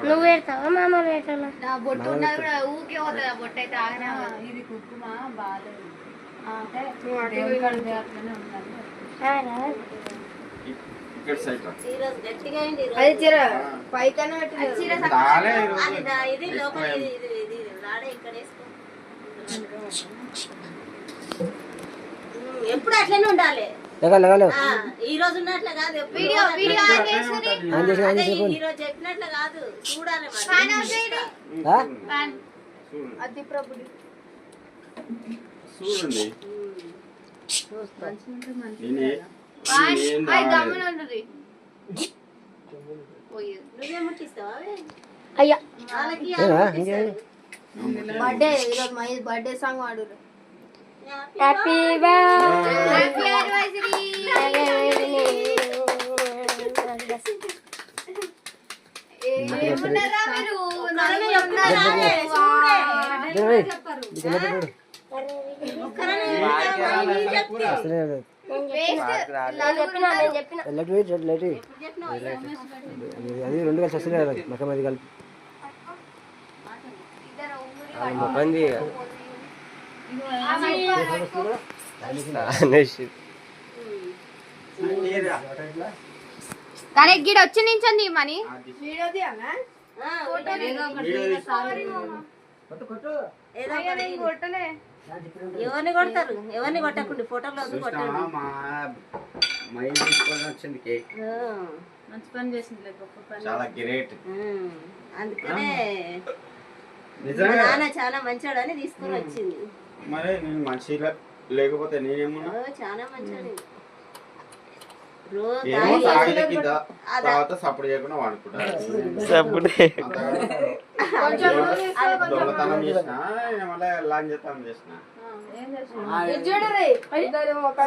నువ్వు పెడతావా మామూలు పెట్టాలా? బొట్టు ఉన్నది కూడా ఊకే పోతుంది. ఆ బొట్టు అయితే ఆగనే ఇది కుంకుమ బాగా అది చీర పైకనే ఎప్పుడు అట్లనే ఉండాలి. ఈ రోజు ఉన్నట్లే కాదు, వీడియో వీడియో ఈ రోజు చెప్పినట్లు కాదు, చూడాలి. అది ప్రభుడి అయ్యా బర్త్డే ఈరోజు మా బర్త్డే సాంగ్ వాడు. హ్యాపీ అది రెండు కలిసి వస్తుంది మకం అది కలిపి మొక్కంది కానీ గిడ వచ్చి నించండి మనీ ఎవరిని కొడతారు, ఎవరిని కొట్టకుండా ఫోటోలో వచ్చింది కేక్ మంచి పని చేసింది. చాలా గ్రేట్. అందుకనే నాన్న చాలా మంచోడు అని తీసుకొని వచ్చింది. మరి నేను మంచి లేకపోతే నేనేమన్నా చాలా మంచోడు. తర్వాత సపోర్ట్ చేయకుండా వాడుకుంటా. దొంగతనం చేసిన లాంగ్ చేస్తాను చేసిన.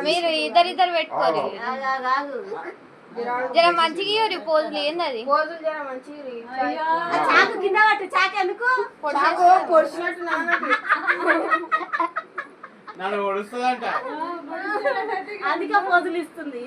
మీరు ఇద్దరిద్దరు పెట్టుకోరు జర మంచిగా పోజులు. ఏంది అది పోజులు జర మంచిగా చాకు కింద పట్టు. చాకు ఎందుకు పొడిచినట్టు నన్ను ఒడుస్తుందంట, అందుకే పోజులు ఇస్తుంది.